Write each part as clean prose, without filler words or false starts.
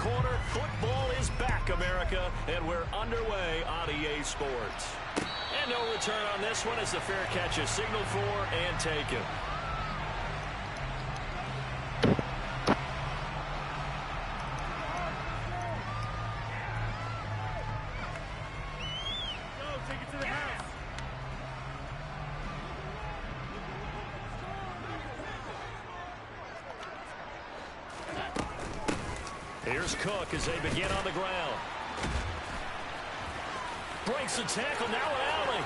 corner. Football is back, America, and we're underway on EA Sports. And no return on this one as the fair catch is signaled for and taken. Here's Cook as they begin on the ground. Breaks the tackle, now Alley.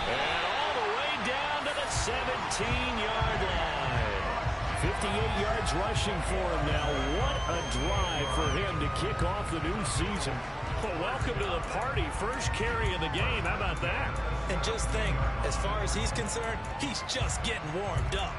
And all the way down to the 17-yard line. 58 yards rushing for him now. What a drive for him to kick off the new season. Well, welcome to the party. First carry of the game. How about that? And just think, as far as he's concerned, he's just getting warmed up.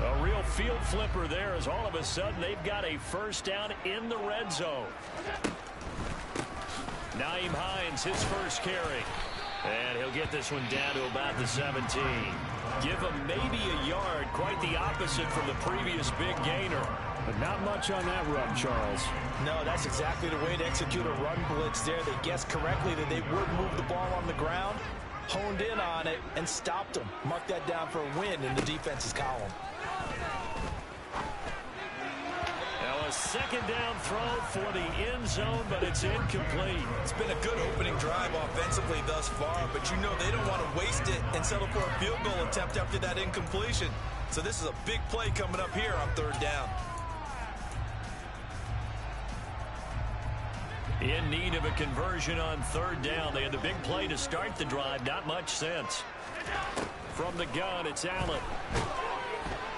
A real field flipper there as all of a sudden they've got a first down in the red zone. Naeem Hines, his first carry. And he'll get this one down to about the 17. Give him maybe a yard, quite the opposite from the previous big gainer. But not much on that run, Charles. No, that's exactly the way to execute a run blitz there. They guessed correctly that they would move the ball on the ground, honed in on it, and stopped them. Mark that down for a win in the defense's column. Now a second down throw for the end zone, but it's incomplete. It's been a good opening drive offensively thus far, but you know they don't want to waste it and settle for a field goal attempt after that incompletion. So this is a big play coming up here on third down. In need of a conversion on third down. They had the big play to start the drive. Not much sense. From the gun, it's Allen.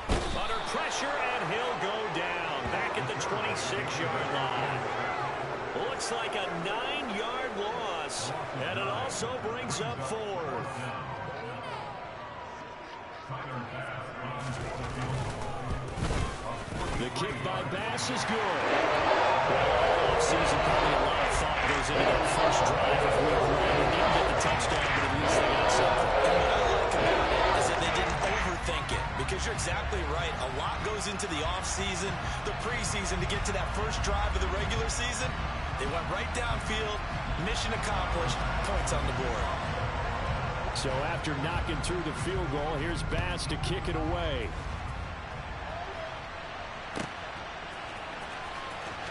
Under pressure, and he'll go down. Back at the 26-yard line. Looks like a 9-yard loss. And it also brings up fourth. The kick by Bass is good. Well, season probably a lot of thought goes into that first drive of week one. They didn't get the touchdown, but at least they got something. And what I like about it is that they didn't overthink it, because you're exactly right. A lot goes into the offseason, the preseason to get to that first drive of the regular season. They went right downfield, mission accomplished, points on the board. So after knocking through the field goal, here's Bass to kick it away.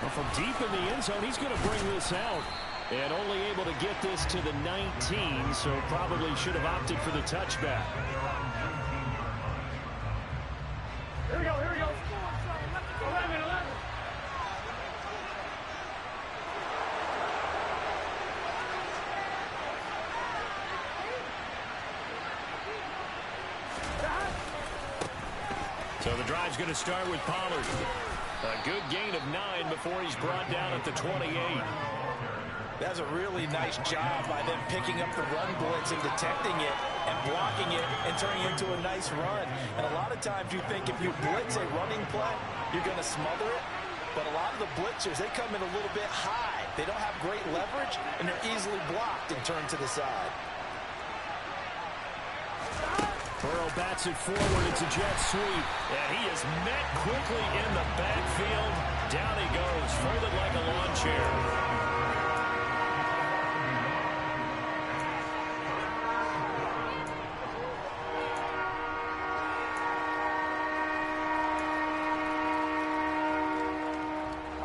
Well, from deep in the end zone, he's going to bring this out. And only able to get this to the 19, so probably should have opted for the touchback. Here we go, here we go. 11, 11. So the drive's going to start with Pollard. A good gain of 9 before he's brought down at the 28. That's a really nice job by them picking up the run blitz and detecting it and blocking it and turning it into a nice run. And a lot of times you think if you blitz a running play, you're going to smother it. But a lot of the blitzers, they come in a little bit high. They don't have great leverage, and they're easily blocked and turned to the side. Burrow bats it forward. It's a jet sweep. And he is met quickly in the backfield. Down he goes, folded like a lawn chair.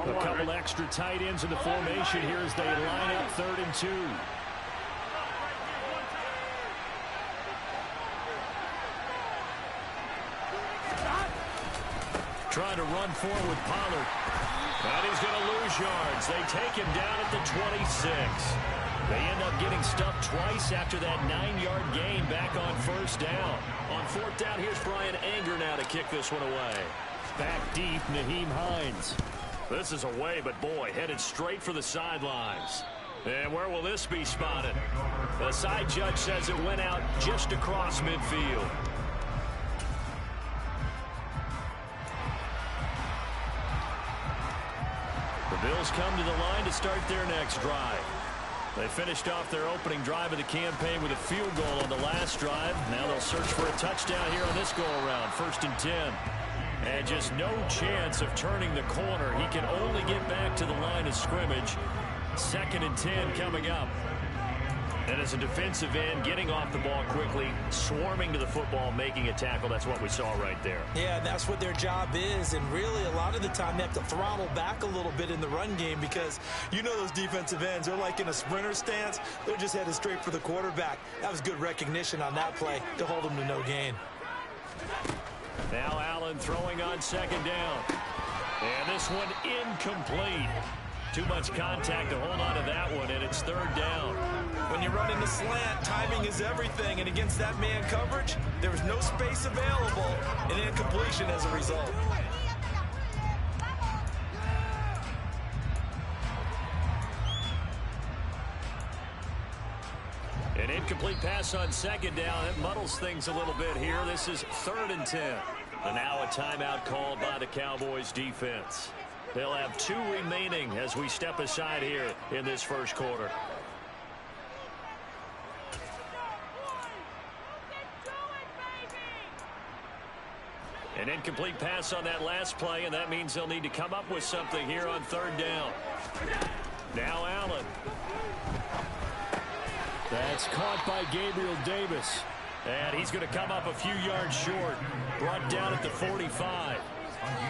A couple extra tight ends in the formation here as they line up 3rd and 2. Trying to run forward with Pollard. And he's going to lose yards. They take him down at the 26. They end up getting stuffed twice after that 9-yard gain back on first down. On 4th down, here's Brian Anger now to kick this one away. Back deep, Naeem Hines. This is away, but boy, headed straight for the sidelines. And where will this be spotted? The side judge says it went out just across midfield. The Bills come to the line to start their next drive. They finished off their opening drive of the campaign with a field goal on the last drive. Now they'll search for a touchdown here on this go-around. 1st and 10. And just no chance of turning the corner. He can only get back to the line of scrimmage. 2nd and 10 coming up. And as a defensive end, getting off the ball quickly, swarming to the football, making a tackle. That's what we saw right there. Yeah, and that's what their job is. And really, a lot of the time, they have to throttle back a little bit in the run game because you know those defensive ends are like in a sprinter stance. They're just headed straight for the quarterback. That was good recognition on that play to hold them to no gain. Now Allen throwing on 2nd down. And this one incomplete. Too much contact to hold on to that one, and it's 3rd down. When you're running the slant, timing is everything, and against that man coverage, there was no space available, and incompletion as a result. An incomplete pass on 2nd down. It muddles things a little bit here. This is 3rd and 10. And now a timeout called by the Cowboys defense. They'll have 2 remaining as we step aside here in this first quarter. An incomplete pass on that last play, and that means they'll need to come up with something here on 3rd down. Now Allen. That's caught by Gabriel Davis. And he's going to come up a few yards short. Brought down at the 45.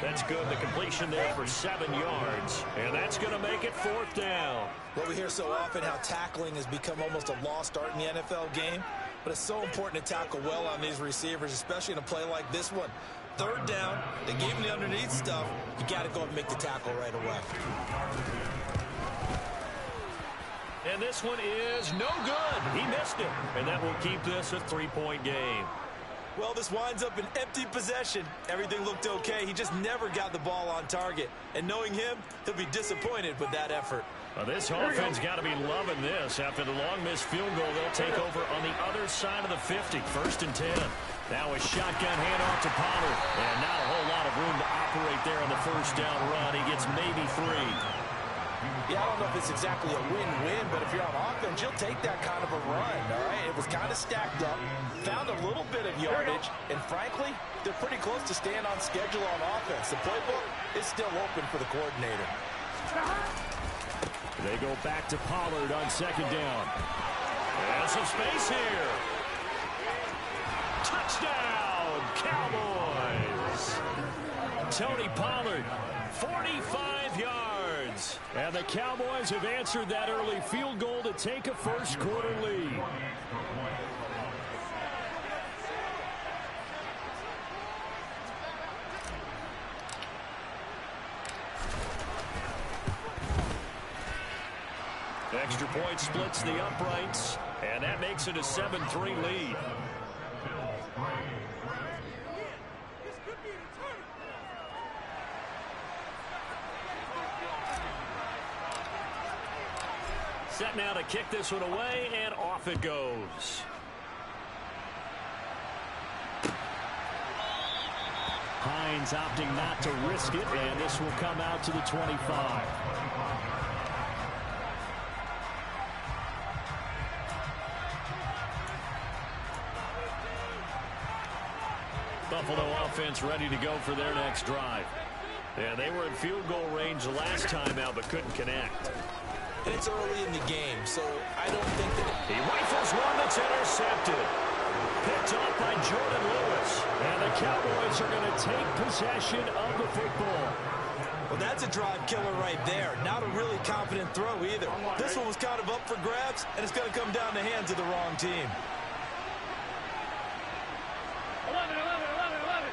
That's good. The completion there for 7 yards. And that's going to make it 4th down. Well, we hear so often how tackling has become almost a lost art in the NFL game. But it's so important to tackle well on these receivers, especially in a play like this one. 3rd down, they gave him the underneath stuff. You got to go and make the tackle right away. And this one is no good. He missed it. And that will keep this a 3-point game. Well, this winds up an empty possession. Everything looked okay. He just never got the ball on target. And knowing him, he'll be disappointed with that effort. Well, this offense got to be loving this. After the long missed field goal, they'll take over on the other side of the 50. 1st and 10. Now a shotgun handoff to Pollard. And not a whole lot of room to operate there on the 1st down run. He gets maybe 3. Yeah, I don't know if it's exactly a win-win, but if you're on offense, you'll take that kind of a run, all right? It was kind of stacked up, found a little bit of yardage, and frankly, they're pretty close to staying on schedule on offense. The playbook is still open for the coordinator. They go back to Pollard on 2nd down. And some space here. Touchdown, Cowboys. Tony Pollard, 45 yards. And the Cowboys have answered that early field goal to take a first-quarter lead. Extra point splits the uprights, and that makes it a 7-3 lead. Set now to kick this one away, and off it goes. Hines opting not to risk it, and this will come out to the 25. Buffalo offense ready to go for their next drive. Yeah, they were in field goal range the last time out, but couldn't connect. And it's early in the game, so I don't think that... He rifles one that's intercepted. Picked off by Jordan Lewis. And the Cowboys are going to take possession of the football. Well, that's a drive killer right there. Not a really confident throw either. This one was kind of up for grabs, and it's going to come down the hands of the wrong team. 11, 11, 11, 11.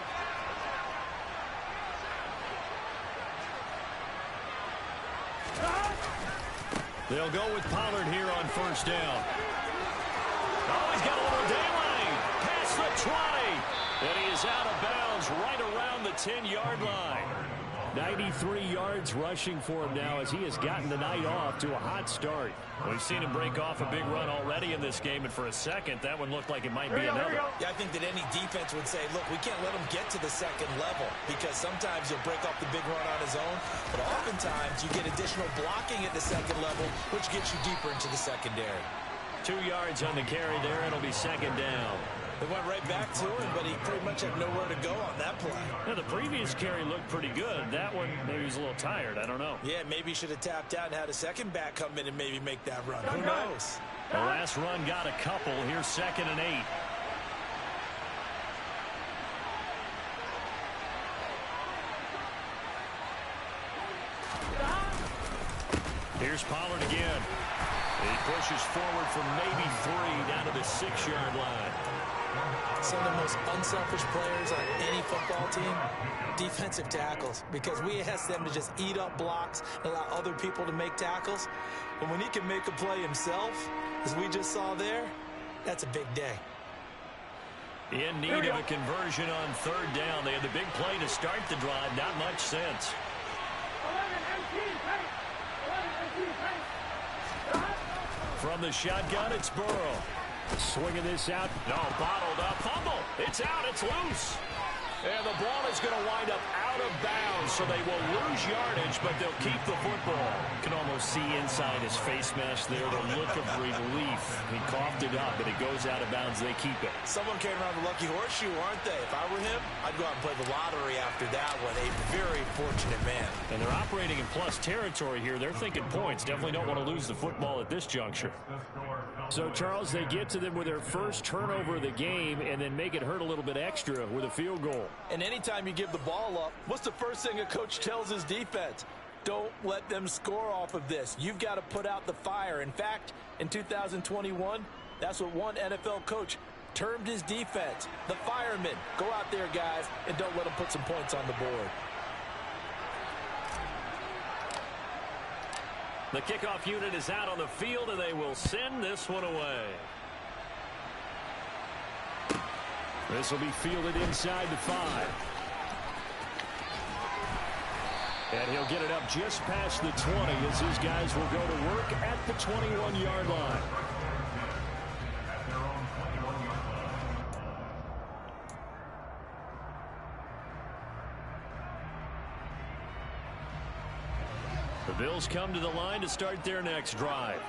They'll go with Pollard here on 1st down. Oh, he's got a little daylight. Past the 20. And he is out of bounds right around the 10-yard line. 93 yards rushing for him now as he has gotten the night off to a hot start. We've seen him break off a big run already in this game, and for a second, that one looked like it might be another. Yeah, I think that any defense would say, look, we can't let him get to the second level because sometimes he'll break off the big run on his own, but oftentimes you get additional blocking at the second level, which gets you deeper into the secondary. 2 yards on the carry there, and it'll be second down. They went right back to him, but he pretty much had nowhere to go on that play. Yeah, the previous carry looked pretty good. That one, maybe he was a little tired. I don't know. Yeah, maybe he should have tapped out and had a second back come in and maybe make that run. Who knows? The last run got a couple. Here's 2nd and 8. Here's Pollard again. He pushes forward from maybe 3 down to the 6-yard line. Some of the most unselfish players on any football team, defensive tackles, because we ask them to just eat up blocks and allow other people to make tackles. But when he can make a play himself, as we just saw there, that's a big day. In need of a conversion on 3rd down. They had the big play to start the drive. Not much sense. 11-18, From the shotgun, it's Burrow. Swinging this out. No, bottled up. Fumble. It's out. It's loose. And the ball is going to wind up out of bounds, so they will lose yardage, but they'll keep the football. You can almost see inside his face mask there the look of relief. He coughed it up, but it goes out of bounds. They keep it. Someone came around the lucky horseshoe, aren't they? If I were him, I'd go out and play the lottery after that one. A very fortunate man. And they're operating in plus territory here. They're thinking points. Definitely don't want to lose the football at this juncture. So, Charles, they get to them with their first turnover of the game and then make it hurt a little bit extra with a field goal. And anytime you give the ball up, what's the first thing a coach tells his defense? Don't let them score off of this. You've got to put out the fire. In fact, in 2021, that's what one NFL coach termed his defense. The firemen. Go out there, guys, and don't let them put some points on the board. The kickoff unit is out on the field, and they will send this one away. This will be fielded inside the 5. And he'll get it up just past the 20 as his guys will go to work at the 21-yard line. The Bills come to the line to start their next drive.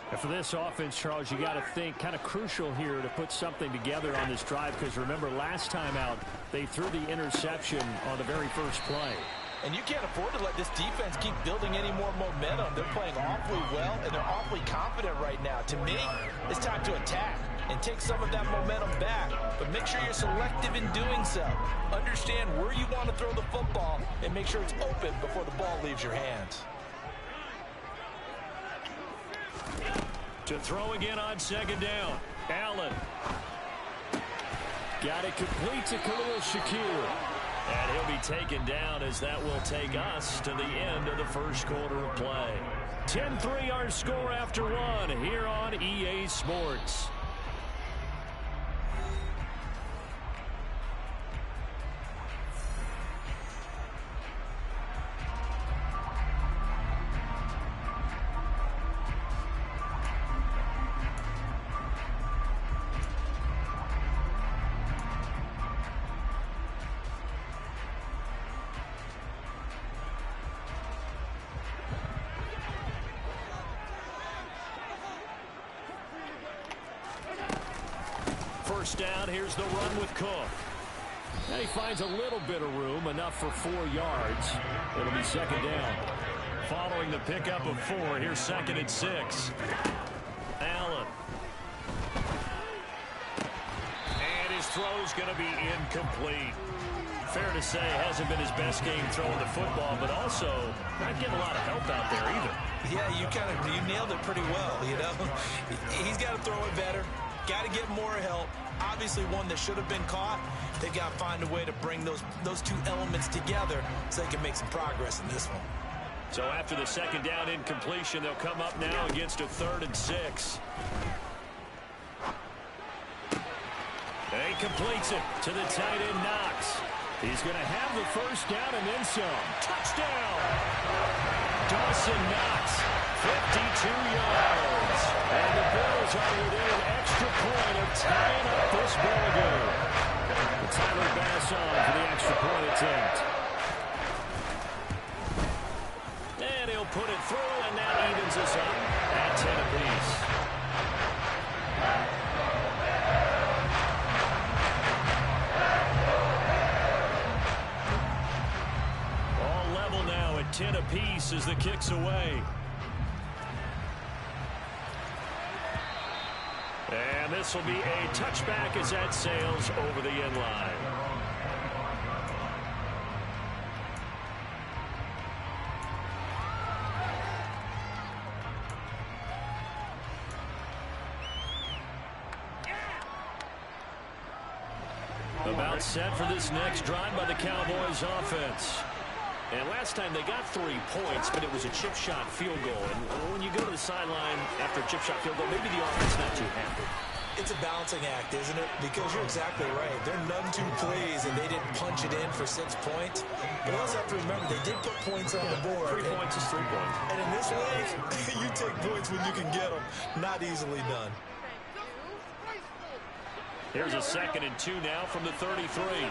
And for this offense, Charles, you got to think kind of crucial here to put something together on this drive, because remember last time out they threw the interception on the very first play. And you can't afford to let this defense keep building any more momentum. They're playing awfully well, and they're awfully confident right now. To me, it's time to attack and take some of that momentum back. But make sure you're selective in doing so. Understand where you want to throw the football and make sure it's open before the ball leaves your hands. To throw again on second down. Allen. Got it complete to Khalil Shakir. And he'll be taken down as that will take us to the end of the first quarter of play. 10-3 our score after one here on EA Sports. First down, here's the run with Cook. And he finds a little bit of room, enough for 4 yards. It'll be second down. Following the pickup of 4, here's 2nd and 6. Allen. And his throw's going to be incomplete. Fair to say, hasn't been his best game throwing the football, but also not getting a lot of help out there either. Yeah, you nailed it pretty well, you know. He's got to throw it better. Got to get more help. Obviously one that should have been caught. They've got to find a way to bring those two elements together so they can make some progress in this one. So after the second down incompletion, they'll come up now against a 3rd and 6. He completes it to the tight end, Knox. He's going to have the first down and then some. Touchdown! Dawson Knox, 52 yards. And the Bills are within an extra point of tying up this ball game. Tyler Bass on for the extra point attempt. And he'll put it through, and that evens us up at 10 apiece. All level now at 10 apiece as the kick's away. And this will be a touchback as that sails over the end line. About set for this next drive by the Cowboys offense. And last time they got 3 points, but it was a chip shot field goal. And when you go to the sideline after a chip shot field goal, maybe the offense not too happy. It's a balancing act, isn't it? Because you're exactly right. They're none too pleased, and they didn't punch it in for 6 points. But you also have to remember, they did put points on the board. 3 points is 3 points. And in this league, you take points when you can get them. Not easily done. Here's a 2nd and 2 now from the 33.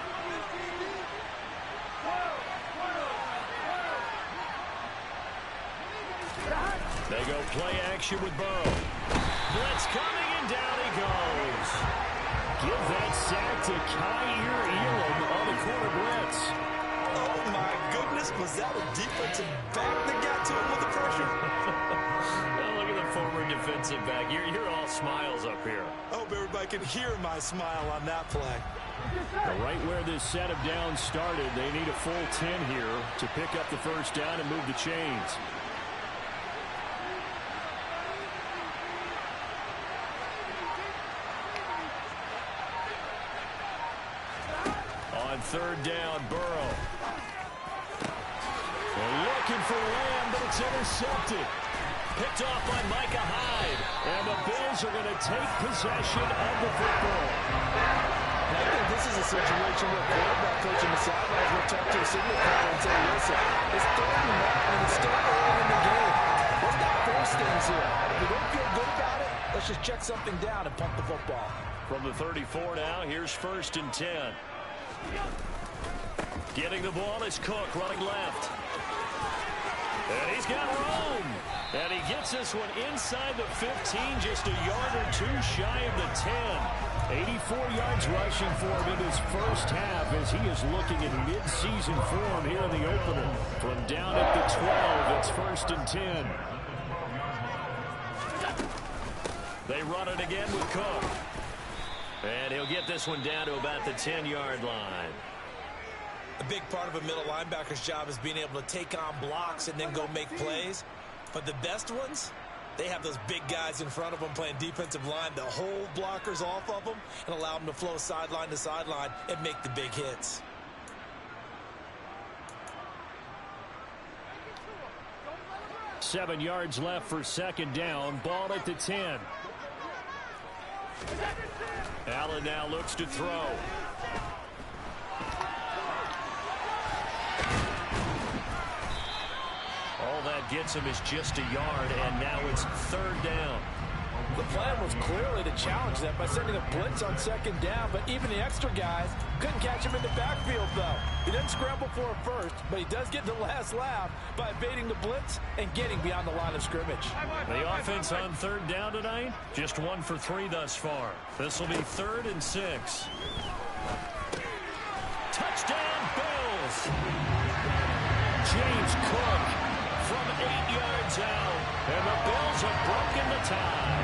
They go play action with Burrow. Blitz coming, and down he goes. Give that sack to Kyer Elam on the corner blitz. Oh, my goodness. Was that a defensive back that got to him with the pressure? Well, look at the former defensive back. You're all smiles up here. I hope everybody can hear my smile on that play. Right where this set of downs started, they need a full 10 here to pick up the first down and move the chains. On 3rd down, Burrow. They're looking for Lamb, but it's intercepted. Picked off by Micah Hyde. And the Bills are going to take possession of the football. I think this is a situation where quarterback coach in the sidelines will talk to a signal caller and say, listen, it's 3rd and 9, and it's still early in the game. Let's not force things here. If you don't feel good about it, let's just check something down and pump the football. From the 34 now, here's 1st and 10. Getting the ball is Cook running left. And he's got room. And he gets this one inside the 15, just a yard or 2 shy of the 10. 84 yards rushing for him in his first half as he is looking in mid-season form here in the opener. From down at the 12, it's 1st and 10. They run it again with Cook. And he'll get this one down to about the 10-yard line. A big part of a middle linebacker's job is being able to take on blocks and then go make plays. But the best ones, they have those big guys in front of them playing defensive line that hold blockers off of them and allow them to flow sideline to sideline and make the big hits. Seven yards left for 2nd down. Ball at the 10. Allen now looks to throw. All that gets him is just a yard, and now it's 3rd down. The plan was clearly to challenge them by sending a blitz on 2nd down, but even the extra guys couldn't catch him in the backfield, though. He didn't scramble for it first, but he does get the last laugh by evading the blitz and getting beyond the line of scrimmage. The offense on 3rd down tonight, just 1 for 3 thus far. This will be 3rd and 6. Touchdown, Bills! James Cook from 8 yards out, and the Bills have broken the tie.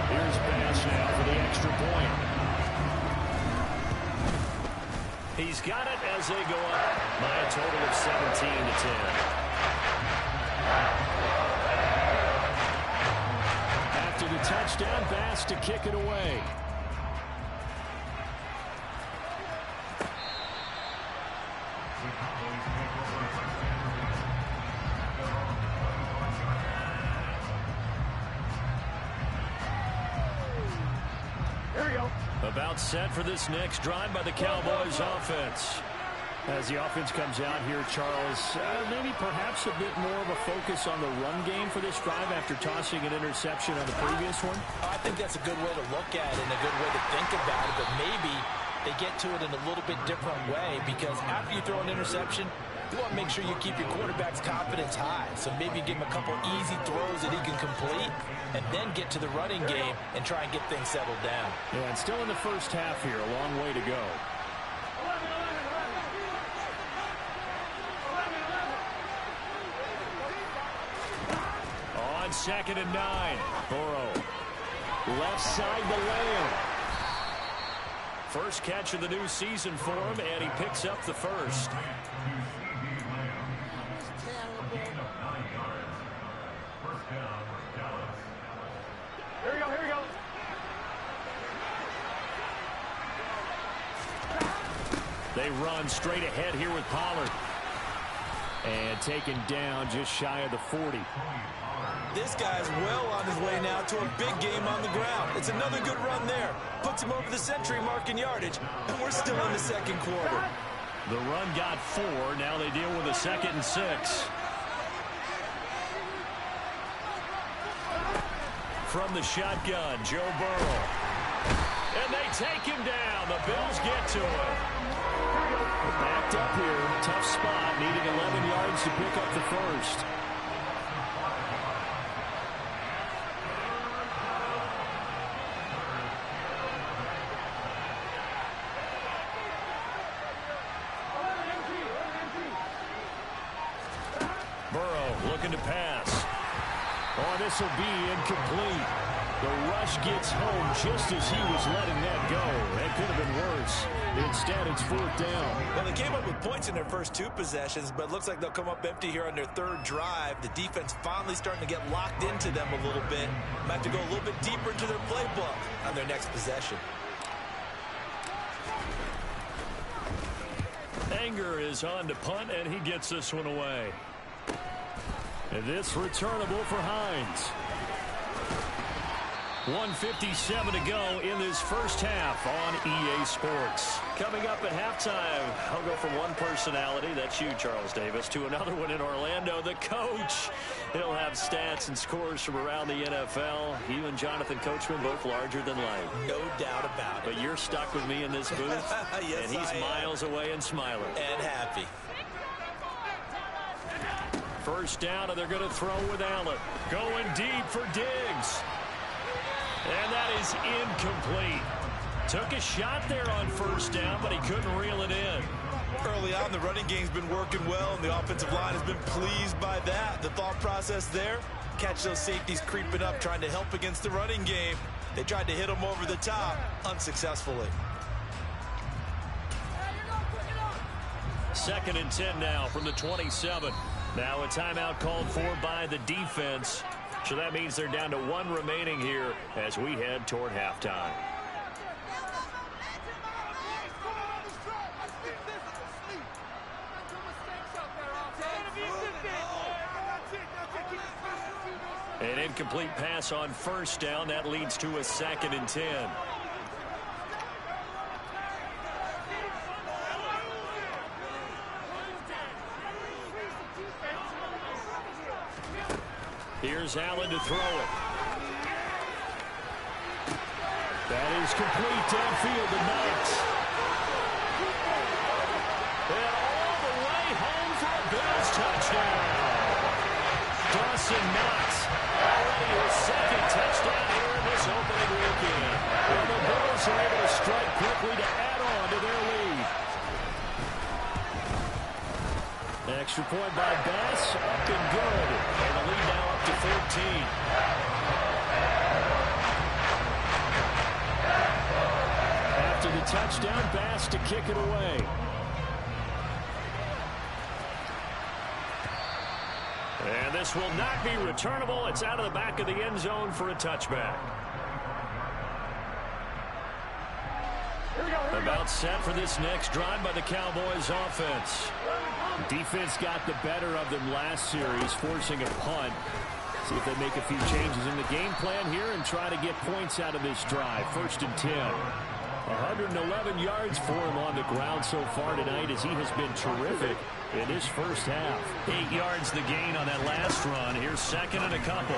Here's Bass now for the extra point. He's got it as they go up by a total of 17 to 10. After the touchdown, Bass to kick it away. About set for this next drive by the Cowboys offense. As the offense comes out here, Charles, maybe perhaps a bit more of a focus on the run game for this drive after tossing an interception on the previous one? I think that's a good way to look at it and a good way to think about it, but maybe they get to it in a little bit different way, because after you throw an interception, you want to make sure you keep your quarterback's confidence high. So maybe give him a couple easy throws that he can complete and then get to the running game and try and get things settled down. Yeah, and still in the first half here, a long way to go. On 2nd and 9, Burrow. Left side to Lamb. First catch of the new season for him, and he picks up the first. Here we go, here we go. They run straight ahead here with Pollard. And taken down just shy of the 40. This guy's well on his way now to a big game on the ground. It's another good run there. Puts him over the century mark in yardage, and we're still in the second quarter. The run got 4. Now they deal with a 2nd and 6. From the shotgun, Joe Burrow. And they take him down. The Bills get to him. Backed up here. Tough spot. Needing 11 yards to pick up the first. Burrow looking to pass. Oh, this will be incomplete. The rush gets home just as he was letting that go. That could have been worse. Instead, it's 4th down. Well, they came up with points in their first 2 possessions, but it looks like they'll come up empty here on their 3rd drive. The defense finally starting to get locked into them a little bit. Might have to go a little bit deeper into their playbook on their next possession. Anger is on to punt, and he gets this one away. And this returnable for Hines. 1:57 to go in this first half on EA Sports. Coming up at halftime, I'll go from one personality, that's you, Charles Davis, to another one in Orlando, the coach. He'll have stats and scores from around the NFL. You and Jonathan Coachman both larger than life. No doubt about it. But you're stuck with me in this booth, yes, and he's miles away and smiling. And happy. First down, and they're going to throw with Allen. Going deep for Diggs. And that is incomplete. Took a shot there on first down, but he couldn't reel it in. Early on, the running game's been working well, and the offensive line has been pleased by that. The thought process there, catch those safeties creeping up, trying to help against the running game. They tried to hit them over the top, unsuccessfully. 2nd and 10 now from the 27. Now a timeout called for by the defense. So that means they're down to 1 remaining here as we head toward halftime. An incomplete pass on first down. That leads to a 2nd and 10. Here's Allen to throw it. That is complete downfield to Knox. And all the way home for a Bills touchdown. Dawson Knox already his 2nd touchdown here in this opening weekend. And the Bills are able to strike quickly to add on to their lead. Extra point by Bass. Up and good. And the lead now up to 14. After the touchdown, Bass to kick it away. And this will not be returnable. It's out of the back of the end zone for a touchback. About set for this next drive by the Cowboys offense. Defense got the better of them last series, forcing a punt. See if they make a few changes in the game plan here and try to get points out of this drive. 1st and 10. 111 yards for him on the ground so far tonight as he has been terrific in his first half. 8 yards the gain on that last run. Here's second and a couple.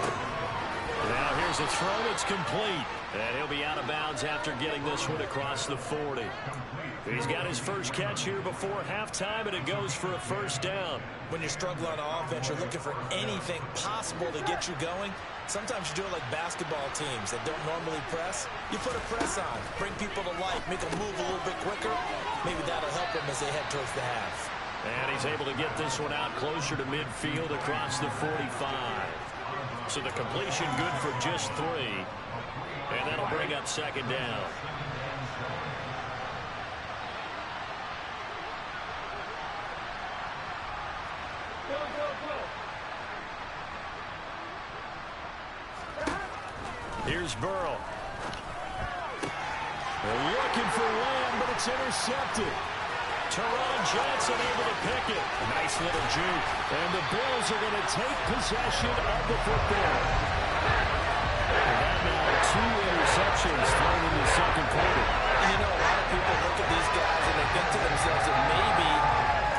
Now here's a throw that's complete. And he'll be out of bounds after getting this one across the 40. He's got his first catch here before halftime, and it goes for a first down. When you're struggling on offense, you're looking for anything possible to get you going. Sometimes you do it like basketball teams that don't normally press. You put a press on, bring people to life, make them move a little bit quicker. Maybe that'll help them as they head towards the half. And he's able to get this one out closer to midfield across the 45. So the completion good for just 3. And that'll bring up second down. Here's Burrow. They're looking for Lamb, but it's intercepted. Teron Johnson able to pick it. Nice little juke. And the Bills are going to take possession of the football. And now 2 interceptions thrown in the second quarter. You know, a lot of people look at these guys and they think to themselves that maybe,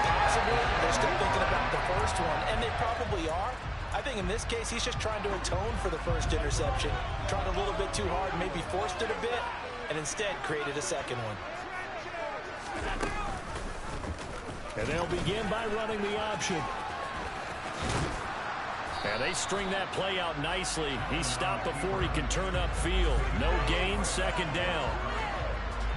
possibly, they're still thinking about the first one, and they probably are. I think in this case, he's just trying to atone for the first interception. Tried a little bit too hard, maybe forced it a bit, and instead created a second one. And they'll begin by running the option. And they string that play out nicely. He's stopped before he can turn upfield. No gain, second down.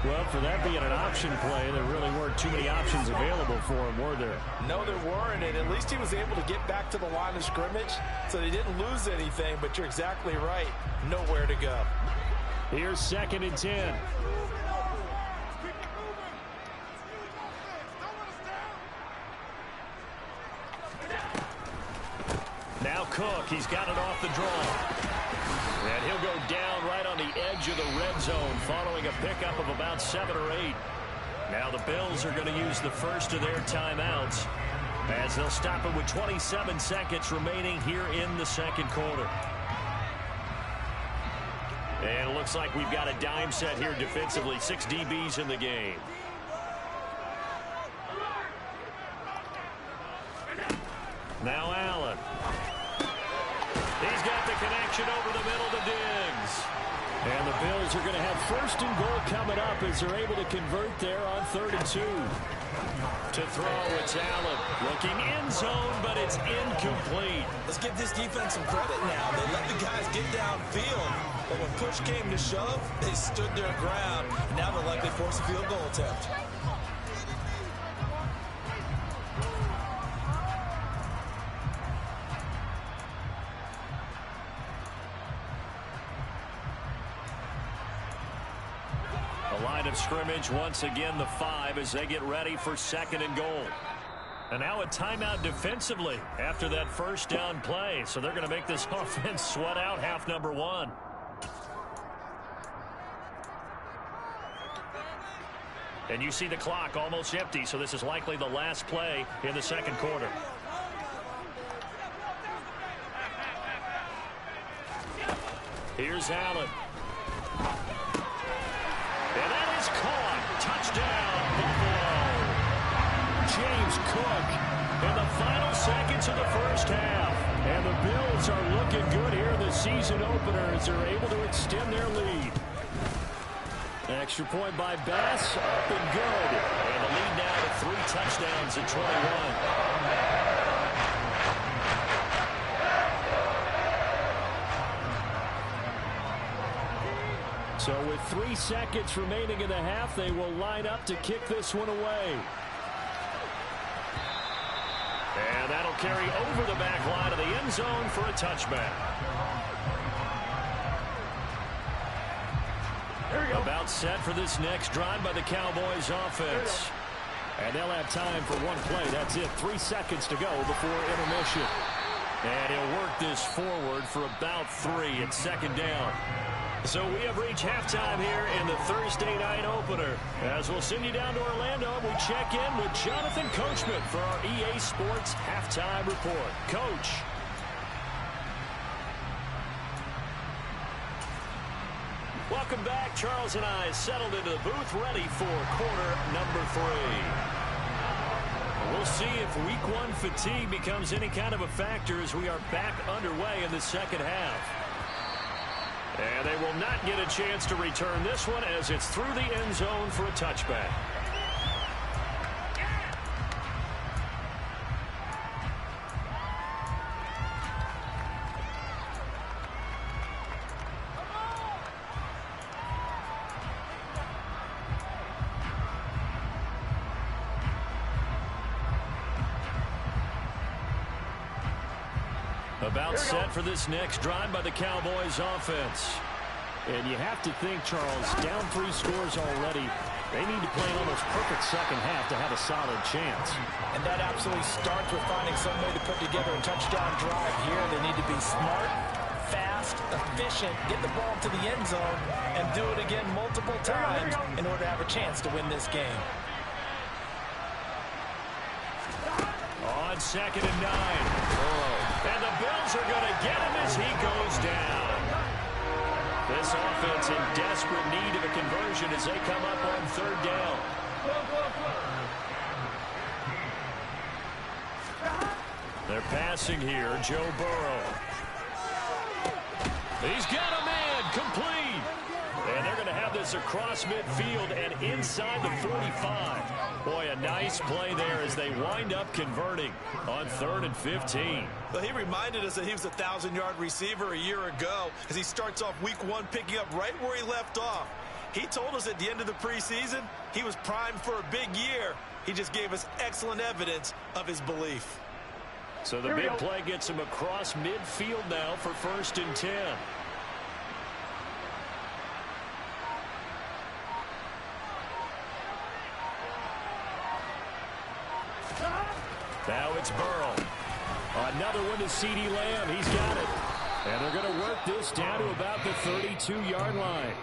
Well, for that being an option play, there really weren't too many options available for him, were there? No, there weren't, and at least he was able to get back to the line of scrimmage, so they didn't lose anything, but you're exactly right. Nowhere to go. Here's second and 10. Now Cook, he's got it off the draw. And he'll go down right on the edge of the red zone following a pickup of about 7 or 8. Now the Bills are going to use the first of their timeouts as they'll stop it with 27 seconds remaining here in the second quarter. And it looks like we've got a dime set here defensively. 6 DBs in the game. Now Allen. He's got the connection over the middle to Diggs. And the Bills are going to have first and goal coming up as they're able to convert there on 3rd and 2. To throw, it's Allen. Looking end zone, but it's incomplete. Let's give this defense some credit now. They let the guys get downfield, but when push came to shove, they stood their ground. Now they'll likely force a field goal attempt. Line of scrimmage once again the 5 as they get ready for second and goal. And now a timeout defensively after that first down play. So they're going to make this offense sweat out half number 1. And you see the clock almost empty, so this is likely the last play in the second quarter. Here's Allen. And that is caught. Touchdown, Buffalo. James Cook in the final seconds of the first half. And the Bills are looking good here in the season opener as they're able to extend their lead. Extra point by Bass, up and good. And the lead now to 3 touchdowns at 21. So with 3 seconds remaining in the half, they will line up to kick this one away. And that'll carry over the back line of the end zone for a touchback. About set for this next drive by the Cowboys offense. And they'll have time for one play. That's it. 3 seconds to go before intermission. And he'll work this forward for about 3. It's second down. So we have reached halftime here in the Thursday night opener. As we'll send you down to Orlando, we check in with Jonathan Coachman for our EA Sports Halftime Report. Coach. Well, Welcome back. Charles and I settled into the booth, ready for quarter number 3. We'll see if week 1 fatigue becomes any kind of a factor as we are back underway in the second half. And they will not get a chance to return this one as it's through the end zone for a touchback. About set for this next drive by the Cowboys offense. And you have to think, Charles, down 3 scores already. They need to play an almost perfect second half to have a solid chance. And that absolutely starts with finding some way to put together a touchdown drive here. They need to be smart, fast, efficient, get the ball to the end zone, and do it again multiple times in order to have a chance to win this game. On 2nd and 9. And the Bills are going to get him as he goes down. This offense in desperate need of a conversion as they come up on 3rd down. They're passing here. Joe Burrow. He's got a man complete. And they're going to have this across midfield and inside the 45. Boy, a nice play there as they wind up converting on 3rd and 15. Well, he reminded us that he was a 1,000-yard receiver a year ago as he starts off week 1 picking up right where he left off. He told us at the end of the preseason he was primed for a big year. He just gave us excellent evidence of his belief. So the big play gets him across midfield now for 1st and 10. Now it's Burrow. Another one to CeeDee Lamb. He's got it. And they're going to work this down to about the 32-yard line.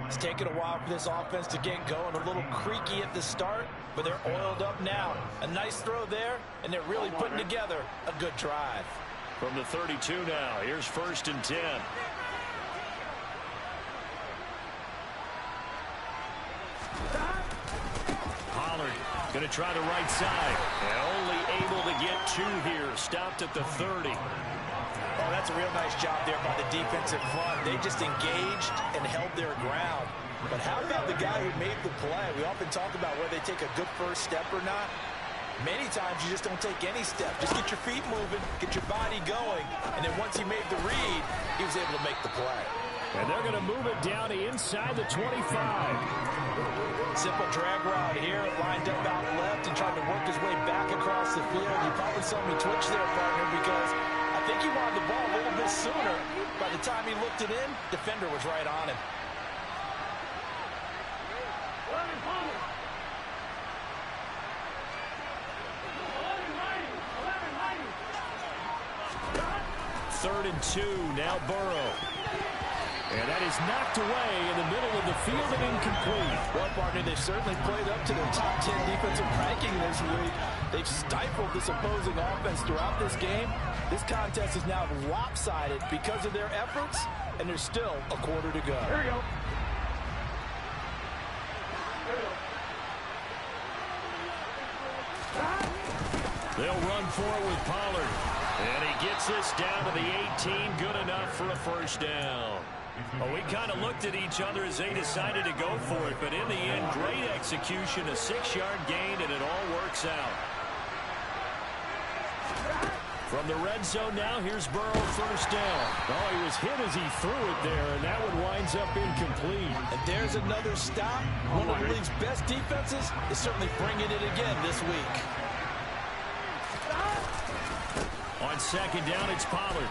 It's taken a while for this offense to get going. A little creaky at the start, but they're oiled up now. A nice throw there, and they're really putting together a good drive. From the 32 now, here's 1st and 10. Pollard going to try the right side. And only able to get 2 here. Stopped at the 30. Oh, that's a real nice job there by the defensive front. They just engaged and held their ground. But how about the guy who made the play? We often talk about whether they take a good first step or not. Many times you just don't take any step. Just get your feet moving, get your body going, and then once he made the read, he was able to make the play. And they're going to move it down to inside the 25. Simple drag route here, lined up out left and trying to work his way back across the field. You probably saw me twitch there, partner, because I think he wanted the ball a little bit sooner. By the time he looked it in, defender was right on him. Third and 2, now Burrow. And that is knocked away in the middle of the field and incomplete. Well, partner, they've certainly played up to their top 10 defensive ranking this week. They've stifled this opposing offense throughout this game. This contest is now lopsided because of their efforts, and there's still a quarter to go. Here we go. They'll run forward with Pollard. And he gets this down to the 18. Good enough for a 1st down. Well, we kind of looked at each other as they decided to go for it. But in the end, great execution, a 6-yard gain, and it all works out. From the red zone now, here's Burrow, 1st down. Oh, he was hit as he threw it there, and that one winds up incomplete. And there's another stop. One of the league's best defenses is certainly bringing it again this week. On 2nd down, it's Pollard.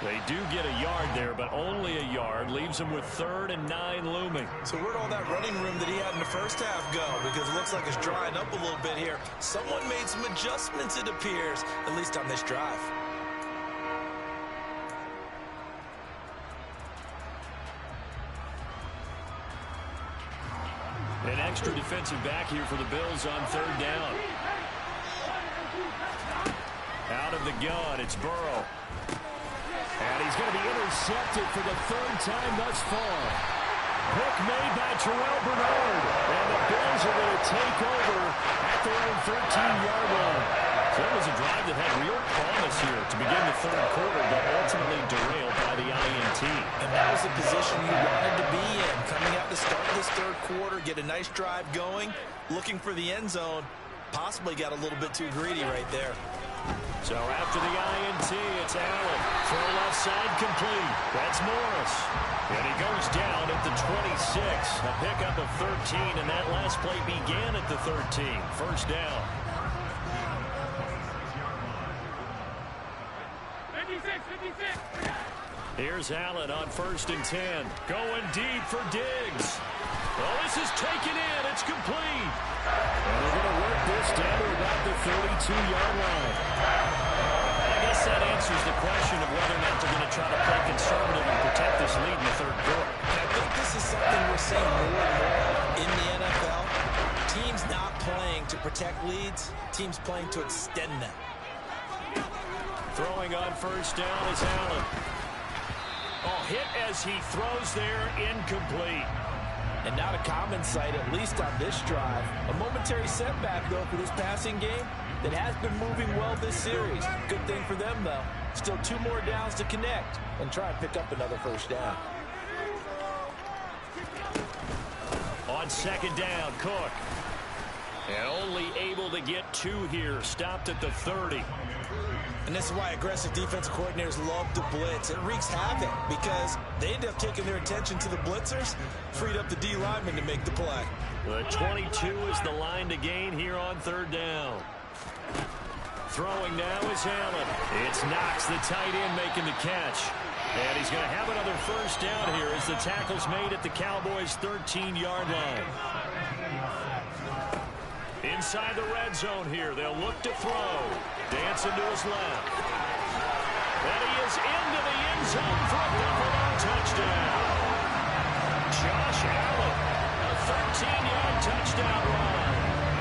They do get a yard there, but only a yard. Leaves them with 3rd and 9 looming. So where'd all that running room that he had in the first half go? Because it looks like it's drying up a little bit here. Someone made some adjustments, it appears, at least on this drive. An extra defensive back here for the Bills on 3rd down. Out of the gun, it's Burrow. And he's going to be intercepted for the third time thus far. Pick made by Terrell Bernard. And the Bills are going to take over at their own 13-yard line. So it was a drive that had real promise here to begin the third quarter, but ultimately derailed by the INT. And that was the position you wanted to be in. Coming out to start this third quarter, get a nice drive going, looking for the end zone. Possibly got a little bit too greedy right there. So after the INT, it's Allen. Throw left side complete. That's Morris. And he goes down at the 26. A pickup of 13, and that last play began at the 13. First down. 56. Here's Allen on 1st and 10. Going deep for Diggs. Oh, this is taken in. It's complete. And they're going to work this down to about the 32-yard line. I guess that answers the question of whether or not they're going to try to play conservative and protect this lead in the third quarter. I think this is something we're seeing more and more in the NFL. Teams not playing to protect leads, teams playing to extend them. Throwing on 1st down is Allen. Oh, hit as he throws there, incomplete. And not a common sight, at least on this drive. A momentary setback, though, for this passing game that has been moving well this series. Good thing for them, though. Still 2 more downs to connect and try and pick up another first down. On 2nd down, Cook. And only able to get 2 here. Stopped at the 30. And this is why aggressive defensive coordinators love to blitz. It wreaks havoc because they end up taking their attention to the blitzers, freed up the D lineman to make the play. The 22 is the line to gain here on 3rd down. Throwing now is Allen. It's Knox, the tight end, making the catch. And he's going to have another first down here as the tackle's made at the Cowboys' 13-yard line. Inside the red zone here, they'll look to throw. Dancing to his left. And he is into the end zone for a Buffalo touchdown. Josh Allen, a 13-yard touchdown run.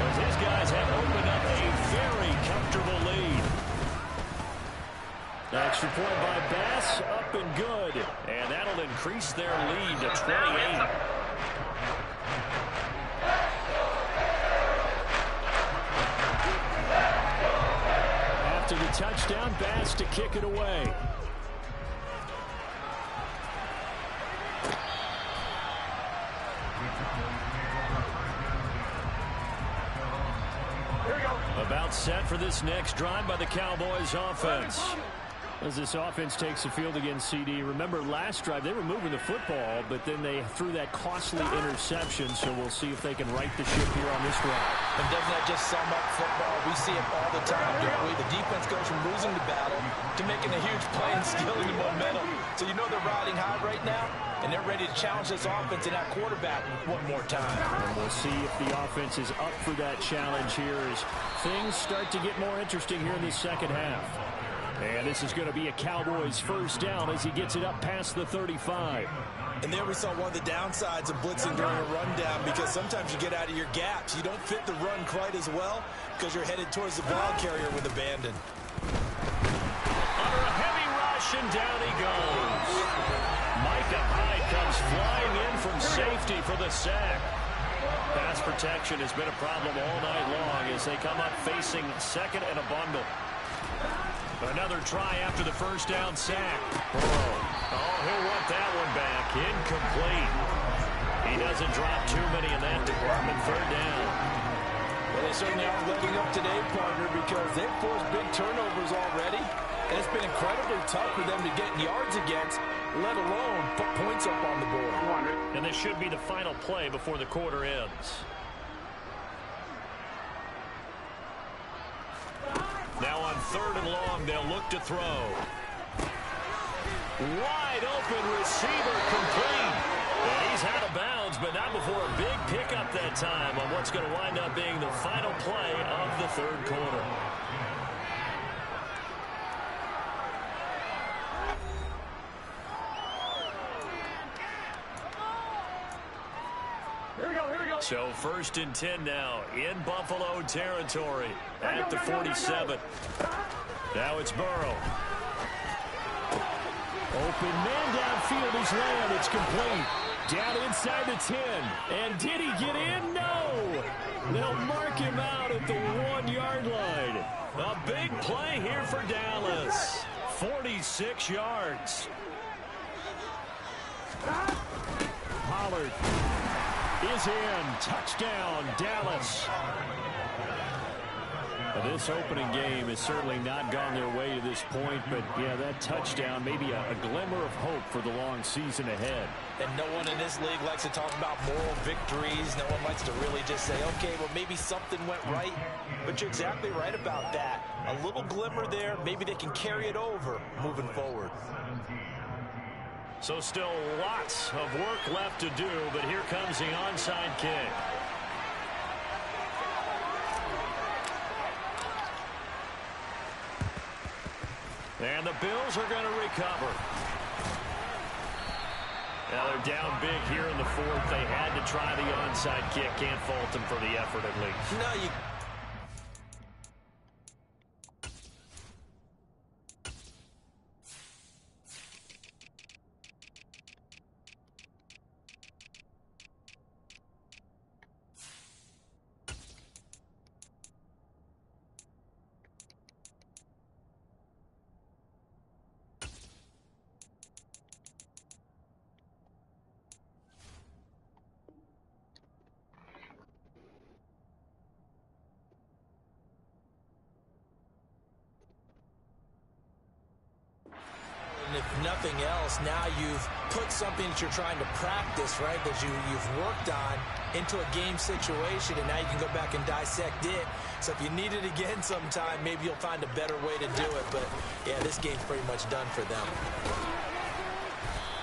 As his guys have opened up a very comfortable lead. Extra point by Bass, up and good. And that'll increase their lead to 28. After the touchdown, Bass to kick it away. About set for this next drive by the Cowboys offense. As this offense takes the field against CD. Remember last drive they were moving the football, but then they threw that costly interception, so we'll see if they can right the ship here on this drive. And doesn't that just sum up football? We see it all the time, don't we? The defense goes from losing the battle to making a huge play and stealing the momentum. So you know they're riding high right now, and they're ready to challenge this offense and that quarterback one more time. And we'll see if the offense is up for that challenge here as things start to get more interesting here in the second half. And this is going to be a Cowboys first down as he gets it up past the 35. And there we saw one of the downsides of blitzing during a rundown, because sometimes you get out of your gaps. You don't fit the run quite as well because you're headed towards the ball carrier with abandon. Under a heavy rush, and down he goes. Micah Hyde comes flying in from safety for the sack. Pass protection has been a problem all night long as they come up facing second and a bundle. Another try after the first down sack. Oh, he'll want that one back. Incomplete. He doesn't drop too many in that department. 3rd down. Well, they certainly aren't letting up today, partner, because they've forced big turnovers already. And it's been incredibly tough for them to get yards against, let alone put points up on the board. And this should be the final play before the quarter ends. Now on 3rd and long, they'll look to throw. Wide open receiver complete. And he's out of bounds, but not before a big pickup that time on what's going to wind up being the final play of the 3rd quarter. So 1st and 10 now in Buffalo territory at the 47. Now it's Burrow. open. Man downfield is Lamb. It's complete. Down inside the 10. And did he get in? No. They'll mark him out at the 1-yard line. A big play here for Dallas. 46 yards. Pollard is in. Touchdown, Dallas. This opening game has certainly not gone their way to this point, but yeah, that touchdown, maybe a glimmer of hope for the long season ahead. And no one in this league likes to talk about moral victories. No one likes to really just say, okay, well, maybe something went right. But you're exactly right about that. A little glimmer there. Maybe they can carry it over moving forward. So still lots of work left to do, but here comes the onside kick. And the Bills are going to recover. Now they're down big here in the fourth. They had to try the onside kick. Can't fault them for the effort at least. No, you... If nothing else, now you've put something that you're trying to practice, right, that you've worked on into a game situation, and now you can go back and dissect it. So if you need it again sometime, maybe you'll find a better way to do it. But, yeah, this game's pretty much done for them.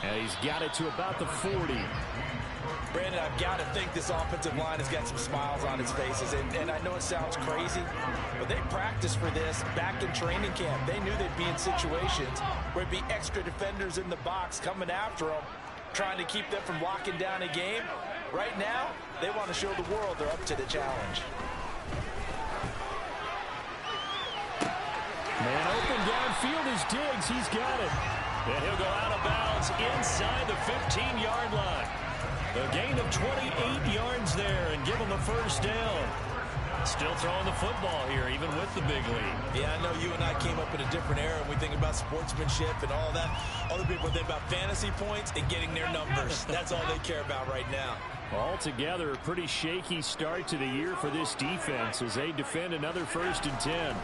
And he's got it to about the 40. Brandon, I've got to think this offensive line has got some smiles on its faces. And I know it sounds crazy, but they practiced for this back in training camp. They knew they'd be in situations where it'd be extra defenders in the box coming after them, trying to keep them from locking down a game. Right now, they want to show the world they're up to the challenge. Man open downfield is Diggs. He's got it. And he'll go out of bounds inside the 15-yard line. A gain of 28 yards there and give him a first down. Still throwing the football here, even with the big lead. Yeah, I know you and I came up in a different era, and we think about sportsmanship and all that. Other people think about fantasy points and getting their numbers. That's all they care about right now. Altogether, a pretty shaky start to the year for this defense as they defend another 1st and 10.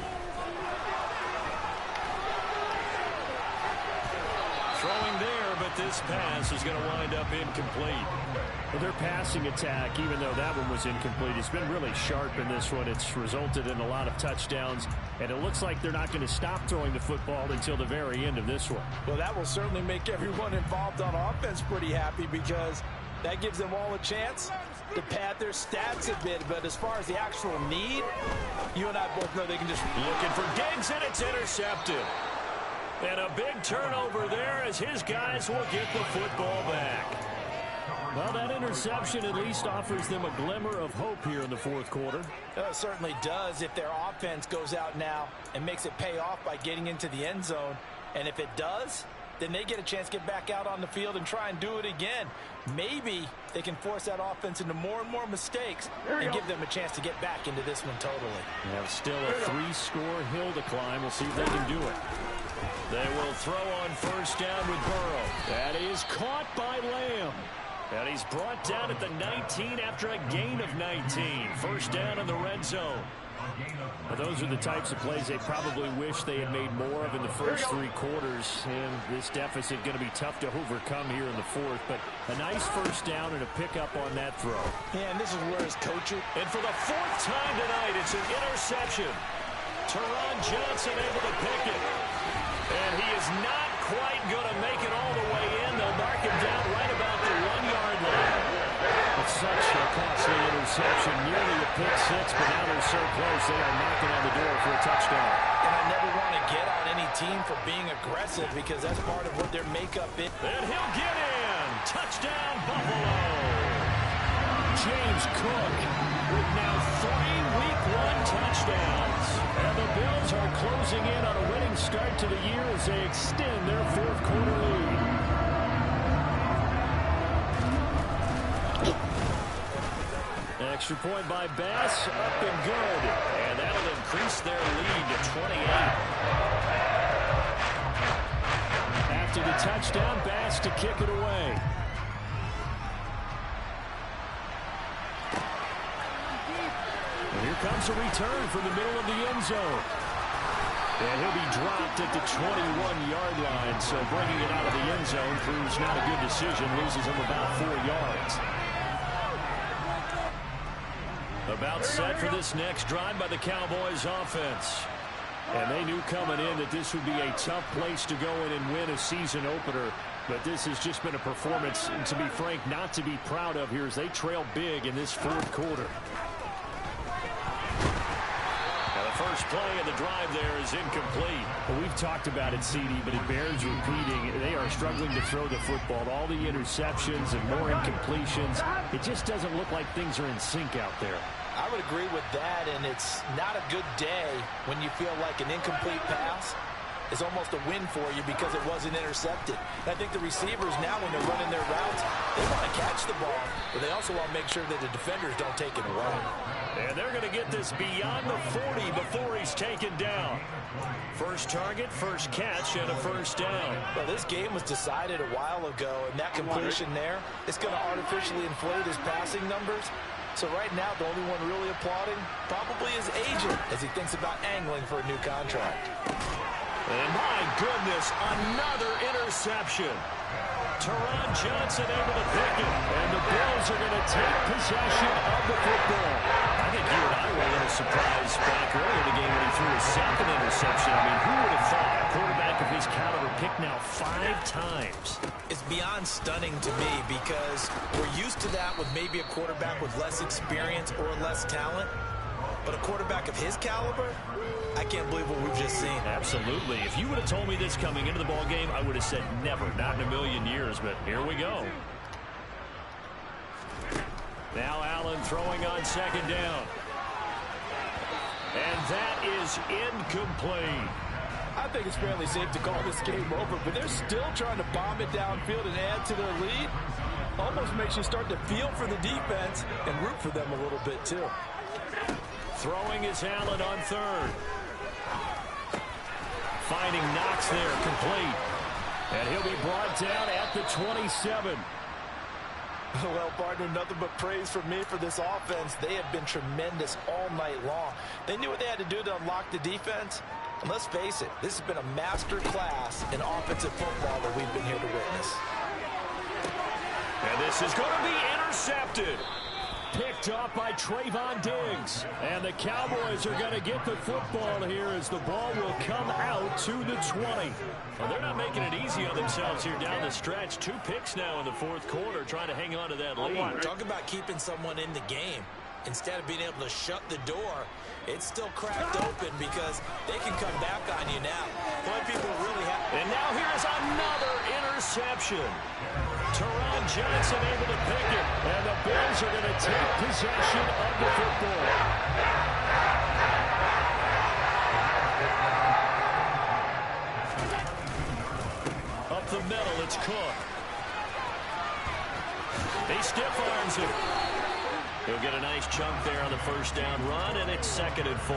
Throwing there, but this pass is going to wind up incomplete. Well, their passing attack, even though that one was incomplete, has been really sharp in this one. It's resulted in a lot of touchdowns, and it looks like they're not going to stop throwing the football until the very end of this one. Well, that will certainly make everyone involved on offense pretty happy because that gives them all a chance to pad their stats a bit. But as far as the actual need, you and I both know they can just... Looking for Diggs, and it's intercepted. And a big turnover there as his guys will get the football back. Well, that interception at least offers them a glimmer of hope here in the fourth quarter. It certainly does if their offense goes out now and makes it pay off by getting into the end zone. And if it does, then they get a chance to get back out on the field and try and do it again. Maybe they can force that offense into more and more mistakes and give them a chance to get back into this one totally. They have still a 3-score hill to climb. We'll see if they can do it. They will throw on first down with Burrow. That is caught by Lamb. And he's brought down at the 19 after a gain of 19. First down in the red zone. Well, those are the types of plays they probably wish they had made more of in the first 3 quarters. And this deficit going to be tough to overcome here in the fourth. But a nice first down and a pickup on that throw. Yeah, and this is where his coaching. And for the 4th time tonight, it's an interception. Teron Johnson able to pick it. And he is not quite going to make it all the way in. They'll mark him down right about the 1-yard line. It's such a costly interception. Nearly a pick six, but now they're so close. They are knocking on the door for a touchdown. And I never want to get on any team for being aggressive because that's part of what their makeup is. And he'll get in. Touchdown, Buffalo. James Cook with now 3 Week 1 touchdowns. And the Bills are closing in on a winning start to the year as they extend their fourth quarter lead. Extra point by Bass, up and good. And that'll increase their lead to 28. After the touchdown, Bass to kick it away. And here comes a return from the middle of the end zone. And he'll be dropped at the 21-yard line. So bringing it out of the end zone proves not a good decision. Loses him about 4 yards. About set for this next drive by the Cowboys offense. And they knew coming in that this would be a tough place to go in and win a season opener. But this has just been a performance, and to be frank, not to be proud of here as they trail big in this fourth quarter. Now the first play of the drive there is incomplete. Well, we've talked about it, CD, but it bears repeating. They are struggling to throw the football. All the interceptions and more incompletions. It just doesn't look like things are in sync out there. I would agree with that, and it's not a good day when you feel like an incomplete pass is almost a win for you because it wasn't intercepted. And I think the receivers now, when they're running their routes, they want to catch the ball, but they also want to make sure that the defenders don't take it away. And they're going to get this beyond the 40 before he's taken down. First target, first catch, and a first down. Well, this game was decided a while ago, and that completion there is going to artificially inflate his passing numbers. So right now, the only one really applauding probably his agent as he thinks about angling for a new contract. And my goodness, another interception. Teron Johnson able to pick it, and the Bills are going to take possession of the football. I think you and I were a little surprised back earlier in the game when he threw his second interception. I mean, who would have thought a quarterback of his caliber picked now 5 times? It's beyond stunning to me because we're used to that with maybe a quarterback with less experience or less talent. But a quarterback of his caliber, I can't believe what we've just seen. Absolutely. If you would have told me this coming into the ball game, I would have said never, not in a million years. But here we go. Now Allen throwing on second down. And that is incomplete. I think it's fairly safe to call this game over, but they're still trying to bomb it downfield and add to their lead. Almost makes you start to feel for the defense and root for them a little bit, too. Throwing is Allen on third. Finding Knox there, complete. And he'll be brought down at the 27. Well, partner, nothing but praise from me for this offense. They have been tremendous all night long. They knew what they had to do to unlock the defense. And let's face it, this has been a master class in offensive football that we've been here to witness. And this is going to be intercepted. Picked up by Trayvon Diggs. And the Cowboys are going to get the football here as the ball will come out to the 20. Well, they're not making it easy on themselves here down the stretch. 2 picks now in the fourth quarter, trying to hang on to that lead. Talk about keeping someone in the game. Instead of being able to shut the door, it's still cracked open because they can come back on you now. The only people really have... And now here's another interception. Teron Johnson able to pick it, and the Bills are going to take possession of the football. Up the middle, it's Cook. He stiff arms him. He'll get a nice chunk there on the first down run, and it's 2nd and 4.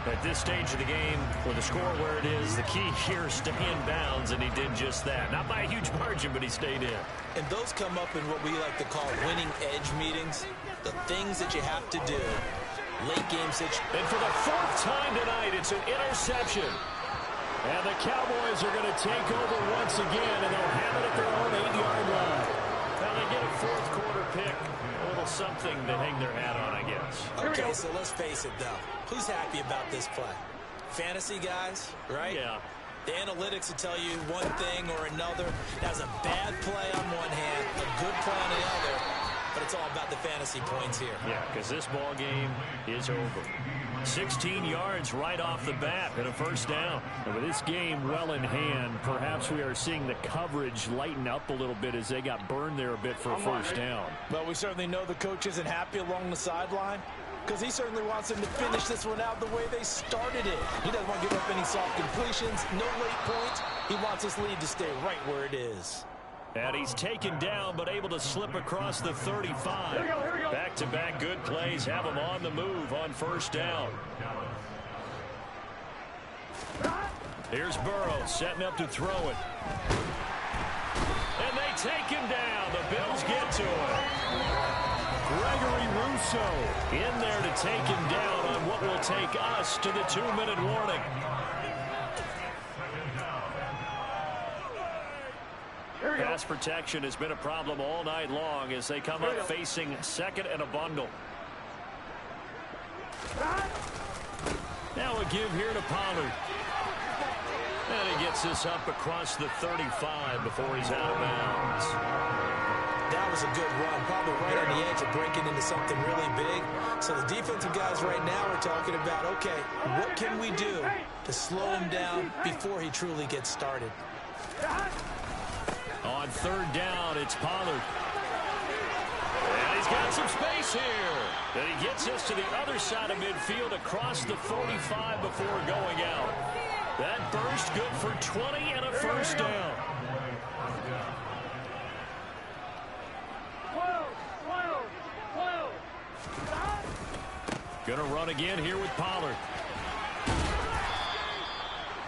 At this stage of the game, with the score where it is, the key here is stay in bounds, and he did just that. Not by a huge margin, but he stayed in. And those come up in what we like to call winning edge meetings. The things that you have to do. Late game situation. And for the 4th time tonight, it's an interception. And the Cowboys are going to take over once again, and they'll have it at their own 8-yard line. Now they get a fourth quarter pick. A little something to hang their hat on, I guess. Okay, so let's face it, though. Who's happy about this play? Fantasy guys, right? Yeah. The analytics will tell you one thing or another. That's a bad play on one hand, a good play on the other. but it's all about the fantasy points here. Yeah, because this ball game is over. 16 yards right off the bat and a first down. And with this game well in hand, perhaps we are seeing the coverage lighten up a little bit as they got burned there a bit for a first down. Well, we certainly know the coach isn't happy along the sideline because he certainly wants them to finish this one out the way they started it. He doesn't want to give up any soft completions, no late points. He wants his lead to stay right where it is. And he's taken down, but able to slip across the 35. Back-to-back good plays have him on the move on first down. Here's Burrow setting up to throw it. And they take him down. The Bills get to him. Gregory Rousseau in there to take him down on what will take us to the 2-minute warning. Pass protection has been a problem all night long as they come up facing second and a bundle. Now a give here to Pollard. And he gets this up across the 35 before he's out of bounds. That was a good run, probably right on the edge of breaking into something really big. So the defensive guys right now are talking about, okay, what can we do to slow him down before he truly gets started? On third down, it's Pollard. And he's got some space here. And he gets us to the other side of midfield across the 45 before going out. That burst good for 20 and a first down. Gonna run again here with Pollard.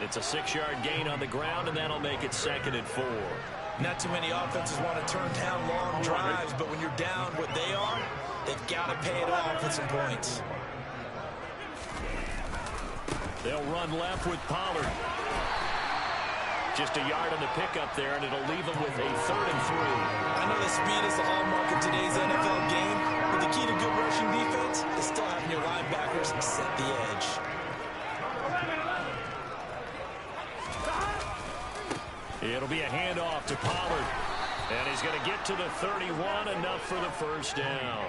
It's a 6-yard gain on the ground, and that'll make it 2nd and 4. Not too many offenses want to turn down long drives, but when you're down what they are, they've got to pay it off with some points. They'll run left with Pollard. Just a yard on the pickup there, and it'll leave them with a 3rd and 3. I know the speed is the hallmark of today's NFL game, but the key to good rushing defense is still having your linebackers set the edge. It'll be a handoff to Pollard. And he's going to get to the 31, enough for the first down.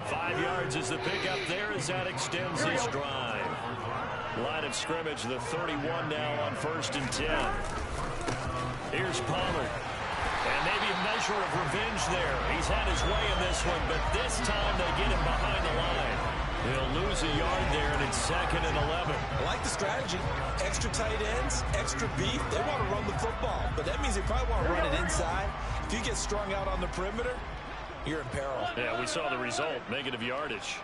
5 yards is the pickup there as that extends this drive. Line of scrimmage, the 31 now on 1st and 10. Here's Pollard. And maybe a measure of revenge there. He's had his way in this one, but this time they get him behind the line. He'll lose a yard there, and it's 2nd and 11. I like the strategy. Extra tight ends, extra beef. They want to run the football, but that means they probably want to run it inside. If you get strung out on the perimeter, you're in peril. Yeah, we saw the result, negative yardage.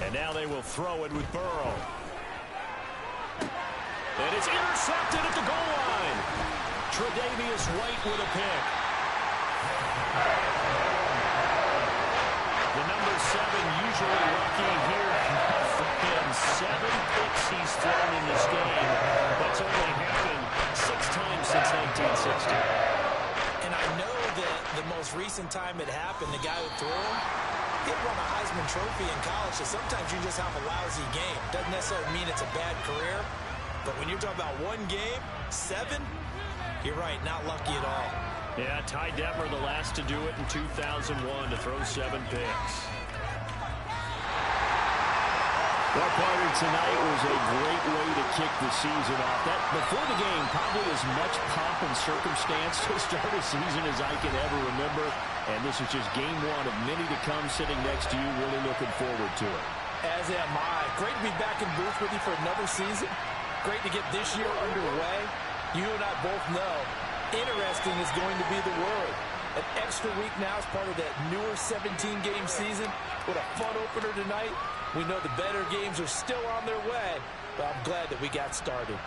And now they will throw it with Burrow. And it's intercepted at the goal line. Tre'Davious White with a pick. The number 7 usually lucky here for him. 7 picks he's thrown in this game. That's only happened 6 times since 1960. And I know that the most recent time it happened, the guy who threw him, he had won a Heisman Trophy in college, so sometimes you just have a lousy game. Doesn't necessarily mean it's a bad career, but when you're talking about one game, 7, you're right, not lucky at all. Yeah, Ty Detmer the last to do it in 2001 to throw 7 picks. Well, partner, tonight was a great way to kick the season off. That before the game, probably as much pomp and circumstance to start a season as I can ever remember. And this is just game 1 of many to come sitting next to you. Really looking forward to it. As am I. Great to be back in booth with you for another season. Great to get this year underway. You and I both know interesting is going to be the word. An extra week now as part of that newer 17-game season. What a fun opener tonight. We know the better games are still on their way, but I'm glad that we got started.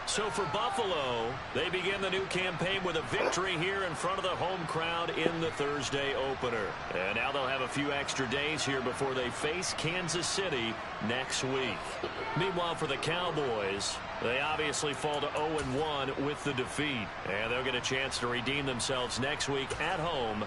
So for Buffalo, they begin the new campaign with a victory here in front of the home crowd in the Thursday opener. And now they'll have a few extra days here before they face Kansas City next week. Meanwhile, for the Cowboys, they obviously fall to 0-1 with the defeat. And they'll get a chance to redeem themselves next week at home